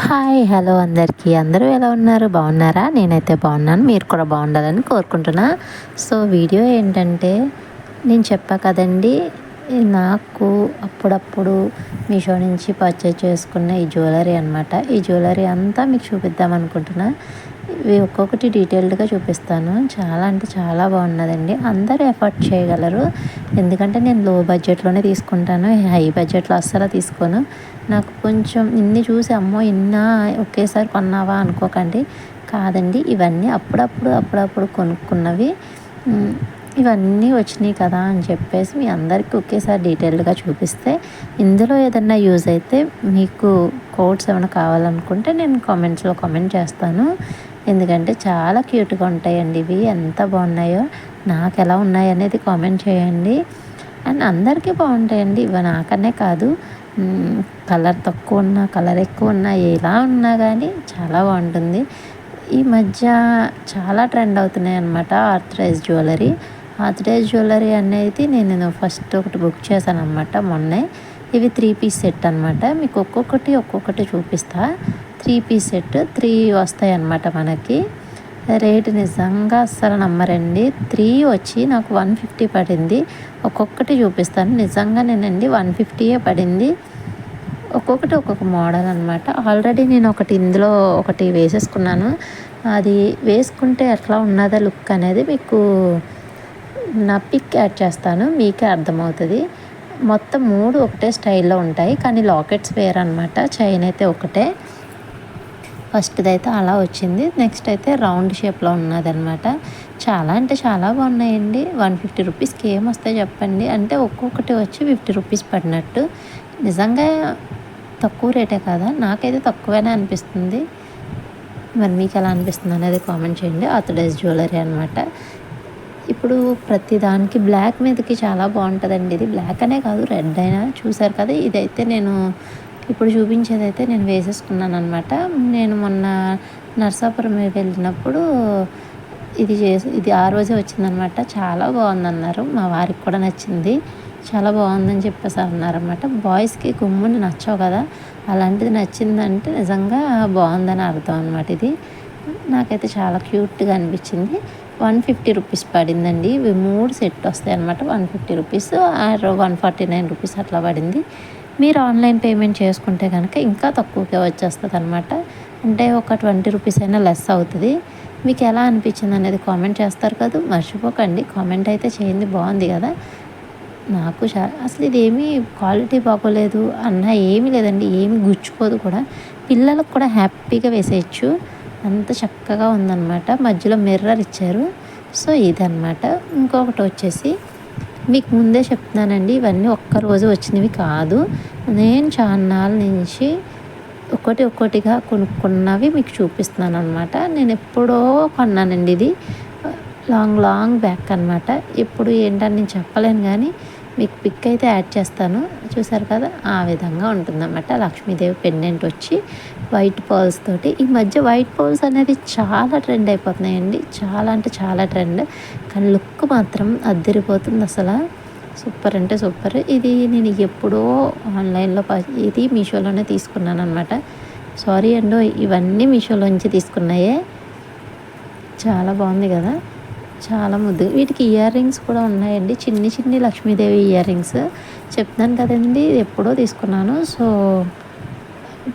Hi hello అందరికీ అందరూ ఎలా ఉన్నారు బాగున్నారా? నేనైతే బాగున్నాను. మీరు కూడా బాగుండాలని కోరుకుంటున్నా. సో వీడియో ఏంటంటే నేను చెప్పా కదండి, నాకు అప్పుడప్పుడు మీషో నుంచి పర్చేజ్ చేసుకున్న ఈ జ్యువెలరీ అనమాట. ఈ జ్యువెలరీ అంతా మీకు చూపిద్దాం అనుకుంటున్నా. ఇవి ఒక్కొక్కటి డీటెయిల్డ్గా చూపిస్తాను. చాలా అంటే చాలా బాగున్నదండి. అందరూ ఎఫర్ట్ చేయగలరు. ఎందుకంటే నేను లో బడ్జెట్లోనే తీసుకుంటాను. హై బడ్జెట్లో అస్సలు తీసుకోను. నాకు కొంచెం ఇన్ని చూసి అమ్మో ఇన్నా ఒకేసారి కొన్నావా అనుకోకండి. కాదండి, ఇవన్నీ అప్పుడప్పుడు కొనుక్కున్నవి. ఇవన్నీ వచ్చినాయి కదా అని చెప్పేసి మీ అందరికీ ఒకేసారి డీటెయిల్డ్గా చూపిస్తే, ఇందులో ఏదన్నా యూజ్ అయితే మీకు కోడ్స్ ఏమైనా కావాలనుకుంటే నేను కామెంట్స్లో కామెంట్ చేస్తాను. ఎందుకంటే చాలా క్యూట్గా ఉంటాయండి ఇవి. ఎంత బాగున్నాయో, నాకు ఎలా ఉన్నాయి అనేది కామెంట్ చేయండి. అండ్ అందరికీ బాగుంటాయండి ఇవి, నాకనే కాదు. కలర్ తక్కువ ఉన్నా కలర్ ఎక్కువ ఉన్నా ఎలా ఉన్నా కానీ చాలా బాగుంటుంది. ఈ మధ్య చాలా ట్రెండ్ అవుతున్నాయి అన్నమాట ఆర్థరైజ్ జ్యువెలరీ అనేది నేను ఫస్ట్ ఒకటి బుక్ చేశాను అనమాట మొన్నే. ఇవి 3 పీస్ సెట్ అనమాట. మీకు ఒక్కొక్కటి చూపిస్తా. 3 పీస్ సెట్ 3 వస్తాయి అన్నమాట మనకి. రేటు నిజంగా అస్సలు నమ్మరండి. 3 వచ్చి నాకు 150 పడింది. ఒక్కొక్కటి చూపిస్తాను. నిజంగానేనండి 150 పడింది. ఒక్కొక్కటి ఒక్కొక్క మోడల్ అనమాట. ఆల్రెడీ నేను ఇందులో ఒకటి వేసేసుకున్నాను. అది వేసుకుంటే ఎట్లా ఉన్నదో లుక్ అనేది మీకు నా పిక్ యాడ్ చేస్తాను, మీకే అర్థమవుతుంది. మొత్తం 3 ఒకటే స్టైల్లో ఉంటాయి, కానీ లాకెట్స్ వేరనమాట. చైన్ అయితే ఒకటే. ఫస్ట్ది అయితే అలా వచ్చింది. నెక్స్ట్ అయితే రౌండ్ షేప్లో ఉన్నదనమాట. చాలా అంటే చాలా బాగున్నాయండి. 150 రూపీస్కి ఏమొస్తాయి చెప్పండి. అంటే ఒక్కొక్కటి వచ్చి 50 రూపీస్ పడినట్టు. నిజంగా తక్కువ రేటే కదా, నాకైతే తక్కువనే అనిపిస్తుంది. మరి మీకు ఎలా అనిపిస్తుంది అనేది కామెంట్ చేయండి. ఆర్థరైజ్ జ్యువెలరీ అనమాట. ఇప్పుడు ప్రతి దానికి బ్లాక్ మీదకి చాలా బాగుంటుందండి. ఇది బ్లాక్ అనే కాదు, రెడ్ అయినా. చూసారు కదా, ఇదైతే నేను ఇప్పుడు చూపించేదైతే నేను వేసేసుకున్నాను అనమాట. నేను మొన్న నర్సాపురం వెళ్ళినప్పుడు ఇది ఆ రోజే వచ్చిందనమాట. చాలా బాగుందన్నారు. మా వారికి కూడా నచ్చింది. చాలా బాగుందని చెప్పేసి అన్నారన్నమాట. బాయ్స్కి గుమ్ముని నచ్చవు కదా, అలాంటిది నచ్చిందంటే నిజంగా బాగుందని అర్థం అనమాట. ఇది నాకైతే చాలా క్యూట్గా అనిపించింది. 150 రూపీస్ పడిందండి. ఇవి 3 సెట్ వస్తాయి అనమాట. 150 రూపీస్ ఆర్ 149 రూపీస్ అట్లా పడింది. మీరు ఆన్లైన్ పేమెంట్ చేసుకుంటే కనుక ఇంకా తక్కువకే వచ్చేస్తుంది అనమాట. అంటే ఒక 20 రూపీస్ అయినా లెస్ అవుతుంది. మీకు ఎలా అనిపించింది అనేది కామెంట్ చేస్తారు కదా, మర్చిపోకండి. కామెంట్ అయితే చేయండి. బాగుంది కదా. నాకు అసలు ఇదేమీ క్వాలిటీ బాగోలేదు అన్న ఏమీ లేదండి. ఏమి గుచ్చుకోదు కూడా. పిల్లలకు కూడా హ్యాపీగా వేసేయచ్చు. అంత చక్కగా ఉందన్నమాట. మధ్యలో మిర్రర్ ఇచ్చారు. సో ఇదన్నమాట. ఇంకొకటి వచ్చేసి మీకు ముందే చెప్తున్నానండి, ఇవన్నీ ఒక్కరోజు వచ్చినవి కాదు. నేను చాన్నాళ్ళ నుంచి ఒక్కొక్కటిగా కొనుక్కున్నవి మీకు చూపిస్తున్నాను అనమాట. నేను ఎప్పుడో కొన్నానండి ఇది. లాంగ్ బ్యాక్ అనమాట. ఇప్పుడు ఏంటని నేను చెప్పలేను, కానీ మీకు పిక్ అయితే యాడ్ చేస్తాను. చూసారు కదా, ఆ విధంగా ఉంటుందన్నమాట. లక్ష్మీదేవి పెండెంట్ వచ్చి వైట్ పర్ల్స్ తోటి. ఈ మధ్య వైట్ పర్ల్స్ అనేది చాలా ట్రెండ్ అయిపోతున్నాయండి. చాలా అంటే చాలా ట్రెండ్. కానీ లుక్ మాత్రం అద్దరిపోతుంది అసలు. సూపర్ అంటే సూపర్. ఇది నేను ఎప్పుడో ఆన్లైన్లో ఇది మీషోలోనే తీసుకున్నాను అనమాట. సారీ అండి, ఇవన్నీ మీషోలోంచి తీసుకున్నాయే. చాలా బాగుంది కదా, చాలా ముద్దు. వీటికి ఇయర్ రింగ్స్ కూడా ఉన్నాయండి. చిన్ని లక్ష్మీదేవి ఇయర్ రింగ్స్. చెప్తాను కదండి, ఎప్పుడో తీసుకున్నాను. సో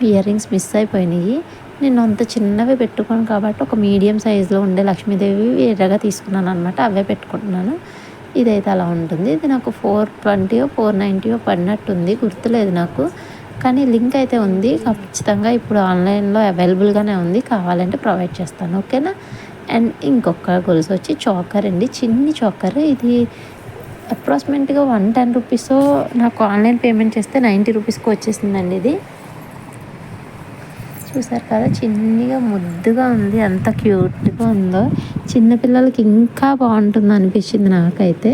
ఇయర్ రింగ్స్ మిస్ అయిపోయినాయి. నేను అంత చిన్నవి పెట్టుకోను కాబట్టి ఒక మీడియం సైజులో ఉండే లక్ష్మీదేవి ఎర్రగా తీసుకున్నాను అనమాట. అవే పెట్టుకుంటున్నాను. ఇదైతే అలా ఉంటుంది. ఇది నాకు 420 490 పడినట్టుంది, గుర్తులేదు నాకు. కానీ లింక్ అయితే ఉంది. ఖచ్చితంగా ఇప్పుడు ఆన్లైన్లో అవైలబుల్గానే ఉంది. కావాలంటే ప్రొవైడ్ చేస్తాను, ఓకేనా. అండ్ ఇంకొక గొలుసు వచ్చి చోకర్ అండి, చిన్ని చోకర్. ఇది అప్రాక్సిమేట్గా 110 రూపీస్. నాకు ఆన్లైన్ పేమెంట్ చేస్తే 90 రూపీస్కి వచ్చేసిందండి. ఇది చూసారు కదా, చిన్నగా ముద్దుగా ఉంది. ఎంత క్యూట్గా ఉందో. చిన్నపిల్లలకి ఇంకా బాగుంటుంది అనిపించింది నాకైతే.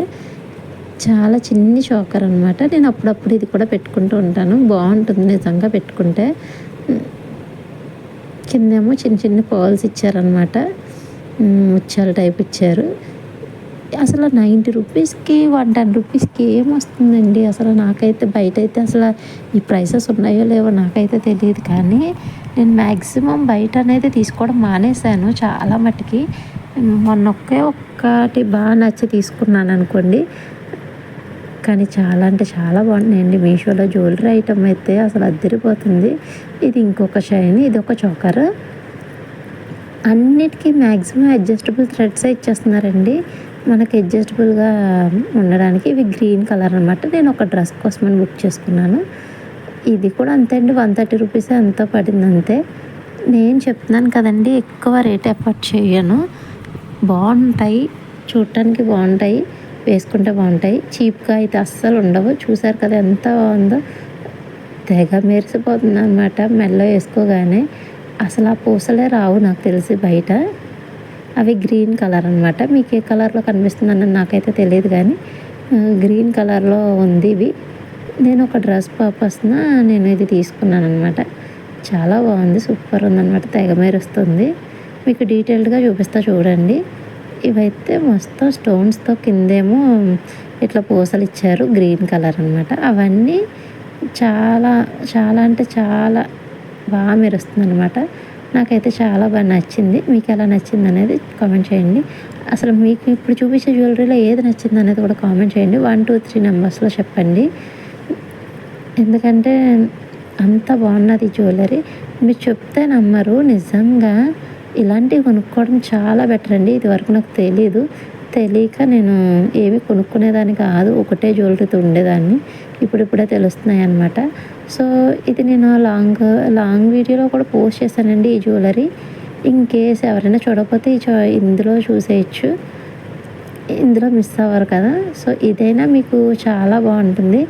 చాలా చిన్ని చోకర్ అనమాట. నేను అప్పుడప్పుడు ఇది కూడా పెట్టుకుంటూ ఉంటాను. బాగుంటుంది నిజంగా పెట్టుకుంటే. కిందేమో చిన్న పర్ల్స్ ఇచ్చారనమాట. ముత్యాల టైప్ ఇచ్చారు. అసలు 90 రూపీస్‌కి 110 రూపీస్‌కి ఏమొస్తుందండి? అసలు నాకైతే బయటైతే అసల ఈ ప్రైసెస్ ఉన్నాయో లేవో నాకైతే తెలీదు కానీ, నేను మ్యాక్సిమం బయట అనేది తీసుకోవడం మానేశాను చాలా మటికి. మొన్న ఒక్కటి నచ్చి తీసుకున్నాననుకోండి. కానీ చాలా అంటే చాలా బాగున్నాయండి. మీషోలో జ్యువెలరీ ఐటెమ్ అయితే అసలు అద్దిరిపోతుంది. ఇది ఇంకొక చైన్, ఇదొక చోకర్. అన్నిటికీ మ్యాక్సిమం అడ్జస్టబుల్ థ్రెడ్సే ఇచ్చేస్తున్నారండి. మనకి అడ్జస్టబుల్గా ఉండడానికి. ఇవి గ్రీన్ కలర్ అనమాట. నేను ఒక డ్రెస్ కోసమని బుక్ చేసుకున్నాను. ఇది కూడా అంతే అండి, 130 రూపీసే ఎంతో పడింది అంతే. నేను చెప్తున్నాను కదండి, ఎక్కువ రేట్ ఎఫర్ట్ చేయను. బాగుంటాయి, చూడటానికి బాగుంటాయి, వేసుకుంటే బాగుంటాయి. చీప్గా అయితే అస్సలు ఉండవు. చూసారు కదా ఎంత బాగుందో, తెగ మెరిసిపోతుంది అనమాట మెడలో వేసుకోగానే. అసలు ఆ పూసలే రావు నాకు తెలిసి బయట. అవి గ్రీన్ కలర్ అనమాట. మీకు ఏ కలర్లో కనిపిస్తుందని నాకైతే తెలియదు కానీ గ్రీన్ కలర్లో ఉంది ఇవి. నేను ఒక డ్రెస్ పర్పస్న నేను ఇది తీసుకున్నాను అనమాట. చాలా బాగుంది, సూపర్ ఉందన్నమాట, తెగ మెరుస్తుంది. మీకు డీటెయిల్డ్గా చూపిస్తా చూడండి. ఇవైతే మొత్తం స్టోన్స్తో కిందేమో ఇట్లా పూసలు ఇచ్చారు, గ్రీన్ కలర్ అనమాట. అవన్నీ చాలా చాలా అంటే చాలా బాగా మెరుస్తుంది అనమాట. నాకైతే చాలా బాగా నచ్చింది. మీకు ఎలా నచ్చింది అనేది కామెంట్ చేయండి. అసలు మీకు ఇప్పుడు చూపించే జ్యువెలరీలో ఏది నచ్చింది అనేది కూడా కామెంట్ చేయండి. 1, 2, 3 నెంబర్స్లో చెప్పండి. ఎందుకంటే అంత బాగున్నది జ్యువెలరీ. మీరు చెప్తే నమ్మరు, నిజంగా ఇలాంటివి కొనుక్కోవడం చాలా బెటర్ అండి. ఇదివరకు నాకు తెలియక నేను ఏమి కొనుక్కునేదాన్ని కాదు, ఒకటే జ్యువెలరీతో ఉండేదాన్ని. ఇప్పుడిప్పుడే తెలుస్తున్నాయి అన్నమాట. సో ఇది నేను లాంగ్ వీడియోలో కూడా పోస్ట్ చేశానండి ఈ జ్యువెలరీ. ఇన్కేస్ ఎవరైనా చూడకపోతే ఇందులో చూసేయచ్చు, ఇందులో మిస్ అవ్వరు కదా. సో ఇదైనా మీకు చాలా బాగుంటుంది.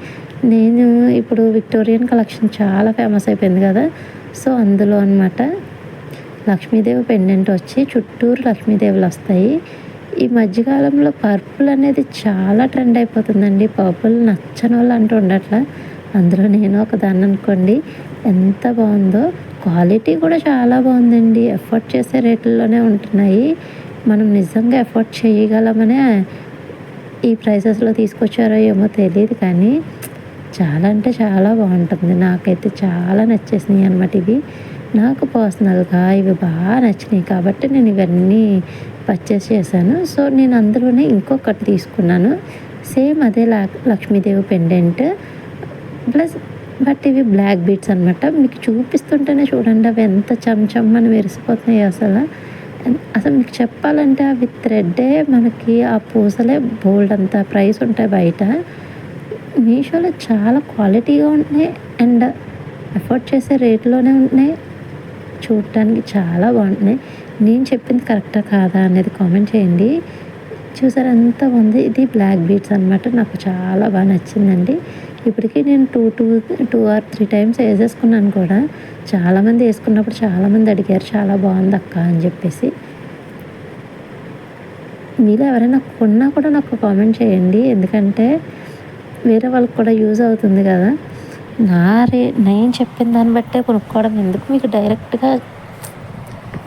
నేను ఇప్పుడు విక్టోరియన్ కలెక్షన్ చాలా ఫేమస్ అయిపోయింది కదా, సో అందులో అనమాట లక్ష్మీదేవి పెండెంట్ వచ్చి చుట్టూరు లక్ష్మీదేవులు వస్తాయి. ఈ మధ్యకాలంలో పర్పుల్ అనేది చాలా ట్రెండ్ అయిపోతుందండి. పర్పుల్ నచ్చని వాళ్ళు అంటూ ఉండట్లా, అందులో నేను ఒకదాన్ని అనుకోండి. ఎంత బాగుందో, క్వాలిటీ కూడా చాలా బాగుందండి. ఎఫర్ట్ చేసే రేట్లలోనే ఉంటున్నాయి. మనం నిజంగా ఎఫర్ట్ చేయగలమనే ఈ ప్రైసెస్లో తీసుకొచ్చారో ఏమో తెలియదు కానీ చాలా అంటే చాలా బాగుంటుంది. నాకైతే చాలా నచ్చేసినాయి అనమాట ఇవి. నాకు పర్సనల్గా ఇవి బాగా నచ్చినాయి కాబట్టి నేను ఇవన్నీ పర్చేస్ చేశాను. సో నేను అందులోనే ఇంకొకటి తీసుకున్నాను, సేమ్ అదే లక్ష్మీదేవి పెండెంట్ ప్లస్, బట్ ఇవి బ్లాక్ బీడ్స్ అనమాట. మీకు చూపిస్తుంటేనే చూడండి అవి ఎంత చమ్చమ్మని మెరిసిపోతున్నాయి. అసలు మీకు చెప్పాలంటే అవి థ్రెడ్డే మనకి, ఆ పూసలే బోల్డ్ అంత ప్రైస్ ఉంటాయి బయట. మీషోలో చాలా క్వాలిటీగా ఉంటున్నాయి అండ్ ఎఫర్ట్ చేసే రేట్లోనే ఉంటున్నాయి. చూడటానికి చాలా బాగుంటున్నాయి. నేను చెప్పింది కరెక్టా కాదా అనేది కామెంట్ చేయండి. చూసారు ఎంత బాగుంది. ఇది బ్లాక్ బీడ్స్ అనమాట. నాకు చాలా బాగా నచ్చిందండి. ఇప్పటికీ నేను 2 or 3 టైమ్స్ వేసేసుకున్నాను కూడా. చాలామంది వేసుకున్నప్పుడు చాలామంది అడిగారు చాలా బాగుంది అక్క అని చెప్పేసి. మీలో ఎవరైనా కొన్నా కూడా నాకు కామెంట్ చేయండి, ఎందుకంటే వేరే వాళ్ళకి కూడా యూజ్ అవుతుంది కదా. నేను చెప్పిన దాన్ని బట్టే కొనుక్కోవడం ఎందుకు, మీకు డైరెక్ట్గా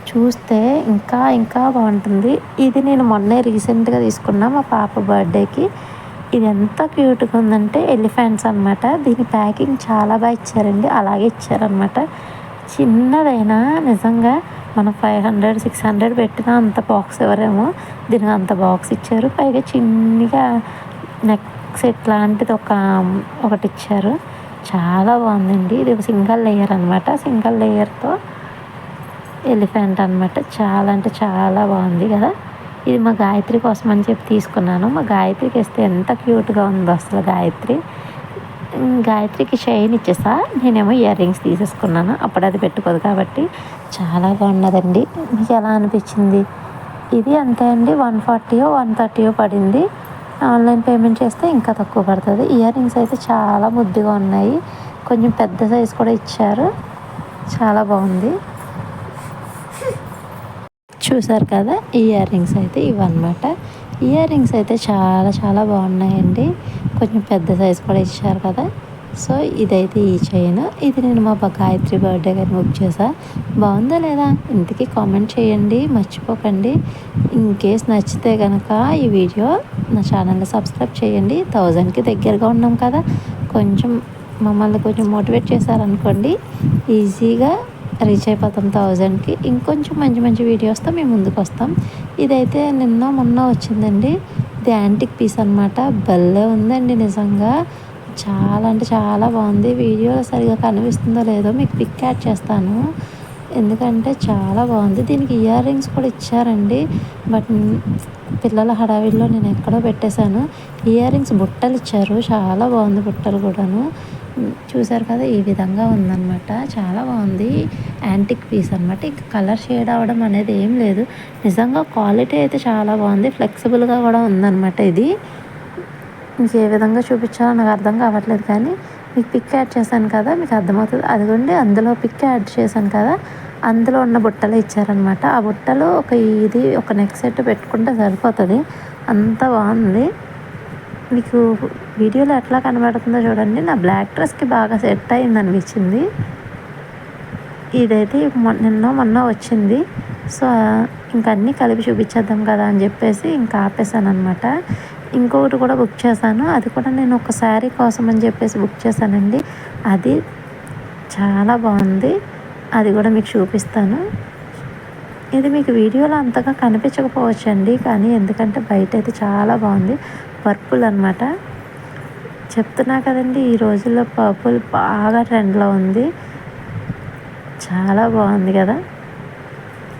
చూస్తే ఇంకా ఇంకా బాగుంటుంది. ఇది నేను మొన్నే రీసెంట్గా తీసుకున్నా మా పాప బర్త్డేకి. ఇది ఎంత క్యూట్గా ఉందంటే ఎలిఫెంట్స్ అనమాట. దీని ప్యాకింగ్ చాలా బాగా ఇచ్చారండి, అలాగే ఇచ్చారనమాట. చిన్నదైనా నిజంగా మనం 500, 600 పెట్టినా అంత బాక్స్ ఎవరేమో, దీనికి అంత బాక్స్ ఇచ్చారు. పైగా చిన్నగా నెక్ సెట్ లాంటిది ఒకటి ఇచ్చారు. చాలా బాగుందండి. ఇది ఒక సింగిల్ లేయర్ అనమాట. సింగిల్ లేయర్తో ఎలిఫెంట్ అనమాట. చాలా అంటే చాలా బాగుంది కదా. ఇది మా గాయత్రి కోసం అని చెప్పి తీసుకున్నాను. మా గాయత్రికి వేస్తే ఎంత క్యూట్గా ఉందో అసలు. గాయత్రికి చైన్ ఇచ్చేసా, నేనేమో ఇయర్ రింగ్స్ తీసేసుకున్నాను. అప్పుడు అది పెట్టుకోదు కాబట్టి చాలా బాగున్నదండి. మీకు ఎలా అనిపించింది? ఇది అంతే అండి, 140 130 పడింది. ఆన్లైన్ పేమెంట్ చేస్తే ఇంకా తక్కువ పడుతుంది. ఇయర్ రింగ్స్ అయితే చాలా ముద్దుగా ఉన్నాయి, కొంచెం పెద్ద సైజు కూడా ఇచ్చారు, చాలా బాగుంది. చూసారు కదా, ఇయర్ రింగ్స్ అయితే ఇవన్నమాట. ఇయర్ రింగ్స్ అయితే చాలా చాలా బాగున్నాయండి, కొంచెం పెద్ద సైజు కూడా ఇచ్చారు కదా. సో ఇదైతే ఈ చైన్. ఇది నేను మా గాయత్రి బర్త్డే గారిని బుక్ చేసా. బాగుందా లేదా ఇంతకీ కామెంట్ చేయండి, మర్చిపోకండి. ఇన్ కేస్ నచ్చితే కనుక ఈ వీడియో నా ఛానల్ని సబ్స్క్రైబ్ చేయండి. 1000కి దగ్గరగా ఉన్నాం కదా, కొంచెం మమ్మల్ని కొంచెం మోటివేట్ చేశారనుకోండి, ఈజీగా రీచ్ అయిపోతాం 1000కి. ఇంకొంచెం మంచి మంచి వీడియోస్తో మేము ముందుకు వస్తాం. ఇదైతే నిన్న మొన్న వచ్చిందండి. ఇది యాంటిక్ పీస్ అనమాట. భలే ఉందండి నిజంగా. చాలా అంటే చాలా బాగుంది. వీడియోలో సరిగా కనిపిస్తుందో లేదో మీకు పిక్ యాడ్ చేస్తాను, ఎందుకంటే చాలా బాగుంది. దీనికి ఇయర్ రింగ్స్ కూడా ఇచ్చారండి, బట్ పిల్లల హడావిడిలో నేను ఎక్కడో పెట్టేశాను. ఇయర్ రింగ్స్ బుట్టలు ఇచ్చారు, చాలా బాగుంది బుట్టలు కూడాను. చూసారు కదా, ఈ విధంగా ఉందన్నమాట. చాలా బాగుంది. యాంటిక్ పీస్ అనమాట. ఇంకా కలర్ షేడ్ అవ్వడం అనేది ఏం లేదు. నిజంగా క్వాలిటీ అయితే చాలా బాగుంది. ఫ్లెక్సిబుల్గా కూడా ఉందన్నమాట. ఇది మీకు ఏ విధంగా చూపించాలో నాకు అర్థం కావట్లేదు, కానీ మీకు పిక్ యాడ్ చేశాను కదా, మీకు అర్థమవుతుంది. అదిగోండి, అందులో పిక్ యాడ్ చేశాను కదా, అందులో ఉన్న బుట్టలు ఇచ్చారనమాట. ఆ బుట్టలు ఒక నెక్ సెట్ పెట్టుకుంటే సరిపోతుంది, అంత బాగుంది. మీకు వీడియోలో ఎట్లా కనబడుతుందో చూడండి. నా బ్లాక్ డ్రెస్కి బాగా సెట్ అయింది అనిపించింది. ఇదైతే నిన్న మొన్న వచ్చింది. సో ఇంకా అన్నీ కలిపి చూపించేద్దాం కదా అని చెప్పేసి ఇంకా ఆపేసాను అనమాట. ఇంకొకటి కూడా బుక్ చేశాను. అది కూడా నేను ఒక శారీ కోసం అని చెప్పేసి బుక్ చేశానండి. అది చాలా బాగుంది, అది కూడా మీకు చూపిస్తాను. ఇది మీకు వీడియోలో అంతగా కనిపించకపోవచ్చండి, కానీ ఎందుకంటే బయట అయితే చాలా బాగుంది. పర్పుల్ అనమాట. చెప్తున్నా కదండి, ఈ రోజుల్లో పర్పుల్ బాగా ట్రెండ్లో ఉంది. చాలా బాగుంది కదా.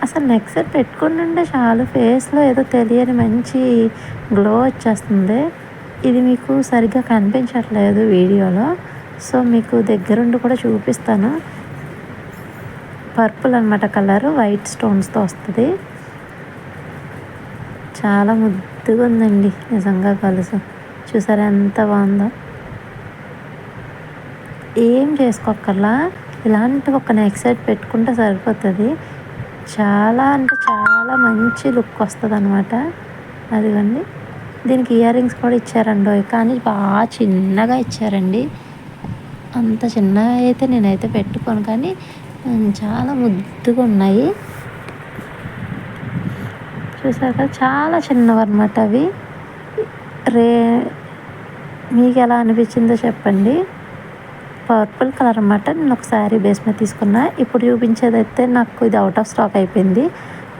అసలు నెక్ సెట్ పెట్టుకుంటుంటే చాలు, ఫేస్లో ఏదో తెలియని మంచి గ్లో వచ్చేస్తుంది. ఇది మీకు సరిగ్గా కనిపించట్లేదు వీడియోలో, సో మీకు దగ్గరుండి కూడా చూపిస్తాను. పర్పుల్ అనమాట కలర్, వైట్ స్టోన్స్తో వస్తుంది. చాలా ముద్దుగా ఉందండి నిజంగా గొలుసు. చూసారా ఎంత బాగుందో. ఏం చేసుకోక్కర్లా, ఇలాంటి ఒక నెక్ సెట్ పెట్టుకుంటే సరిపోతుంది. చాలా అంటే చాలా మంచి లుక్ వస్తుంది అనమాట. అదిగోండి, దీనికి ఇయర్ రింగ్స్ కూడా ఇచ్చారండి, కానీ బాగా చిన్నగా ఇచ్చారండి. అంత చిన్నగా అయితే నేనైతే పెట్టుకోను, కానీ చాలా ముద్దుగా ఉన్నాయి. చూసారు కదా, చాలా చిన్నవి అనమాట అవి. మీకు ఎలా అనిపించిందో చెప్పండి. పర్పుల్ కలర్ అన్నమాట. నేను ఒక శారీ బేస్ మీద తీసుకున్నా. ఇప్పుడు చూపించేదైతే నాకు ఇది అవుట్ ఆఫ్ స్టాక్ అయిపోయింది,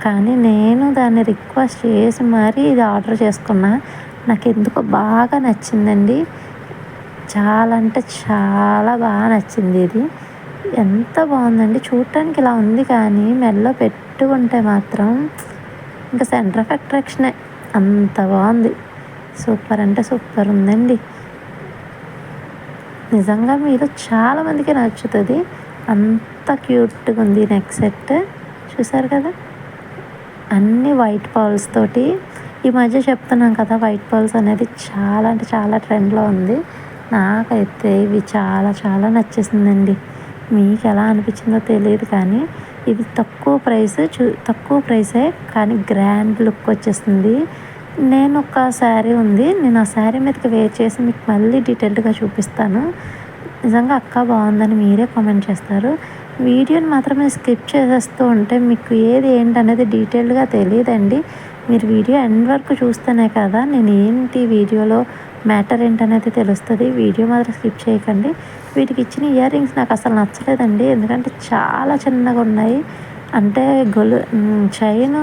కానీ నేను దాన్ని రిక్వెస్ట్ చేసి మరీ ఇది ఆర్డర్ చేసుకున్నా. నాకు ఎందుకో బాగా నచ్చిందండి. చాలా అంటే చాలా బాగా నచ్చింది. ఇది ఎంత బాగుందండి, చూడటానికి ఇలా ఉంది, కానీ మెడలో పెట్టుకుంటే మాత్రం ఇంకా సెంటర్ ఆఫ్ అట్రాక్షనే, అంత బాగుంది. సూపర్ అంటే సూపర్ ఉందండి. నిజంగా మీరు చాలామందికి నచ్చుతుంది, అంత క్యూట్గా ఉంది నెక్ సెట్. చూసారు కదా, అన్నీ వైట్ పర్ల్స్ తోటి. ఈ మధ్య చెప్తున్నాం కదా, వైట్ పర్ల్స్ అనేది చాలా అంటే చాలా ట్రెండ్లో ఉంది. నాకైతే ఇవి చాలా చాలా నచ్చేసిందండి. మీకు ఎలా అనిపించిందో తెలియదు, కానీ ఇది తక్కువ ప్రైసే, కానీ గ్రాండ్ లుక్ వచ్చేస్తుంది. నేను ఒక శారీ ఉంది, నేను ఆ శారీ మీదకి వేర్ చేసి మీకు మళ్ళీ డీటెయిల్డ్గా చూపిస్తాను. నిజంగా అక్క బాగుందని మీరే కామెంట్ చేస్తారు. వీడియోని మాత్రమే స్కిప్ చేసేస్తూ ఉంటే మీకు ఏది ఏంటనేది డీటెయిల్డ్గా తెలియదండి. మీరు వీడియో ఎండ్ వరకు చూస్తేనే కదా నేను ఏంటి వీడియోలో మ్యాటర్ ఏంటనేది తెలుస్తుంది. వీడియో మాత్రం స్కిప్ చేయకండి. వీటికి ఇచ్చిన ఇయర్ రింగ్స్ నాకు అసలు నచ్చలేదండి, ఎందుకంటే చాలా చిన్నగా ఉన్నాయి. అంటే చైన్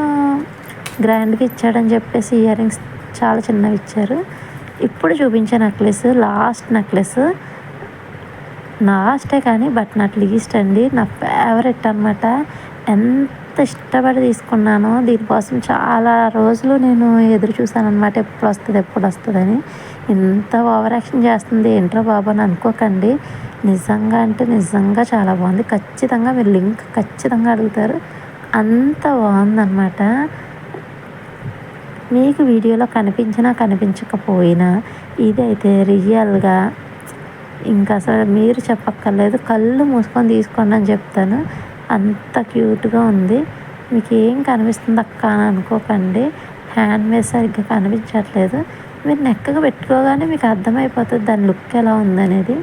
గ్రాండ్గా ఇచ్చాడని చెప్పేసి ఇయర్ రింగ్స్ చాలా చిన్నవి ఇచ్చారు. ఇప్పుడు చూపించే నెక్లెస్ లాస్టే, కానీ బట్ నాట్ లీస్ట్ అండి, నా ఫేవరెట్ అనమాట. ఎంత ఇష్టపడి తీసుకున్నానో, దీనికోసం చాలా రోజులు నేను ఎదురు చూసాను అనమాట, ఎప్పుడు వస్తుందని. ఇంత ఓవర్ యాక్షన్ చేస్తుంది ఏంట్రా బాబు అని అనుకోకండి. నిజంగా అంటే నిజంగా చాలా బాగుంది. ఖచ్చితంగా మీరు లింక్ ఖచ్చితంగా అడుగుతారు, అంత బాగుందన్నమాట. మీకు వీడియోలో కనిపించకపోయినా ఇదైతే రియల్గా ఇంకా అసలు మీరు చెప్పక్కర్లేదు, కళ్ళు మూసుకొని తీసుకోండి అని చెప్తాను. అంత క్యూట్గా ఉంది. మీకు ఏం కనిపిస్తుంది అక్క అని అనుకోకండి, హ్యాండ్ మేడ్ సరిగ్గా కనిపించట్లేదు. మీరు నెక్కగా పెట్టుకోగానే మీకు అర్థమైపోతుంది దాని లుక్ ఎలా ఉందనేది.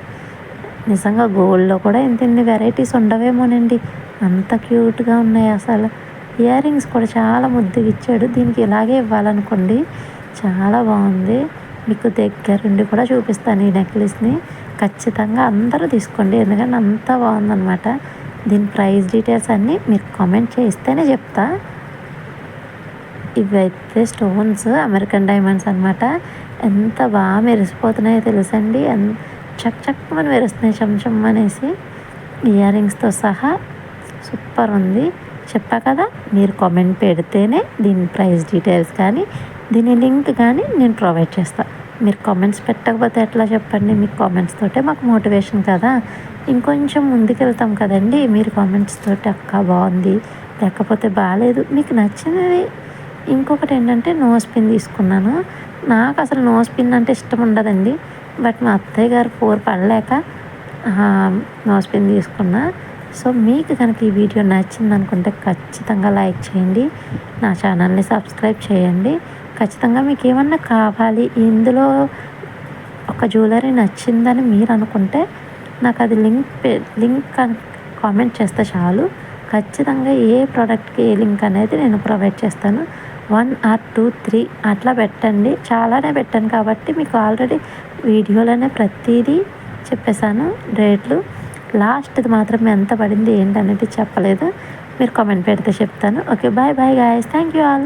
నిజంగా గోల్డ్‌లో కూడా ఇన్ని వెరైటీస్ ఉండవేమోనండి. అంత క్యూట్‌గా ఉన్నాయి అసలు. ఇయర్ రింగ్స్ కూడా చాలా ముద్దుగా ఇచ్చాడు. దీనికి ఇలాగే ఇవ్వాలనుకోండి చాలా బాగుంది. మీకు దగ్గరుండి కూడా చూపిస్తాను ఈ నెక్లెస్‌ని. ఖచ్చితంగా అందరూ తీసుకోండి. ఎందుకంటే అంత బాగుందనమాట. దీని ప్రైస్ డీటెయిల్స్ అన్నీ మీరు కామెంట్ చేస్తేనే చెప్తా. ఇవైతే స్టోన్స్ అమెరికన్ డైమండ్స్ అనమాట. ఎంత బాగా మెరిసిపోతున్నాయో తెలుసండి. చక్ చక్కమని మెరుస్తున్నాయి చెమ్ అనేసి. ఇయర్ రింగ్స్తో సహా సూపర్ ఉంది. చెప్పా కదా, మీరు కామెంట్ పెడితేనే దీని ప్రైస్ డీటెయిల్స్ కానీ దీని లింక్ కానీ నేను ప్రొవైడ్ చేస్తాను. మీరు కామెంట్స్ పెట్టకపోతే ఎట్లా చెప్పండి? మీ కామెంట్స్ తోటే మాకు మోటివేషన్ కదా. ఇంకొంచెం ముందుకెళ్తాం కదండి. మీరు కామెంట్స్ తోటి అక్క బాగుంది, లేకపోతే బాగాలేదు, మీకు నచ్చినది. ఇంకొకటి ఏంటంటే నోస్ పిన్ తీసుకున్నాను. నాకు అసలు నోస్ పిన్ అంటే ఇష్టం ఉండదండి. బట్ మా అత్తయ్య గారు పడలేక నోస్ పిన్ తీసుకున్నా. సో మీకు కనుక ఈ వీడియో నచ్చిందనుకుంటే ఖచ్చితంగా లైక్ చేయండి. నా ఛానల్ని సబ్స్క్రైబ్ చేయండి. ఖచ్చితంగా మీకు ఏమన్నా కావాలి, ఇందులో ఒక జ్యువెలరీ నచ్చిందని మీరు అనుకుంటే నాకు అది లింక్ కామెంట్ చేస్తే చాలు. ఖచ్చితంగా ఏ ప్రోడక్ట్కి ఏ లింక్ అనేది నేను ప్రొవైడ్ చేస్తాను. 1 or 2, 3 అట్లా పెట్టండి. చాలానే పెట్టాను కాబట్టి మీకు ఆల్రెడీ వీడియోలోనే ప్రతిదీ చెప్పేశాను రేట్లు. లాస్ట్ది మాత్రం ఎంత పడింది ఏంటనేది చెప్పలేదు. మీరు కామెంట్ పెడితే చెప్తాను. Okay, bye bye guys. Thank you all.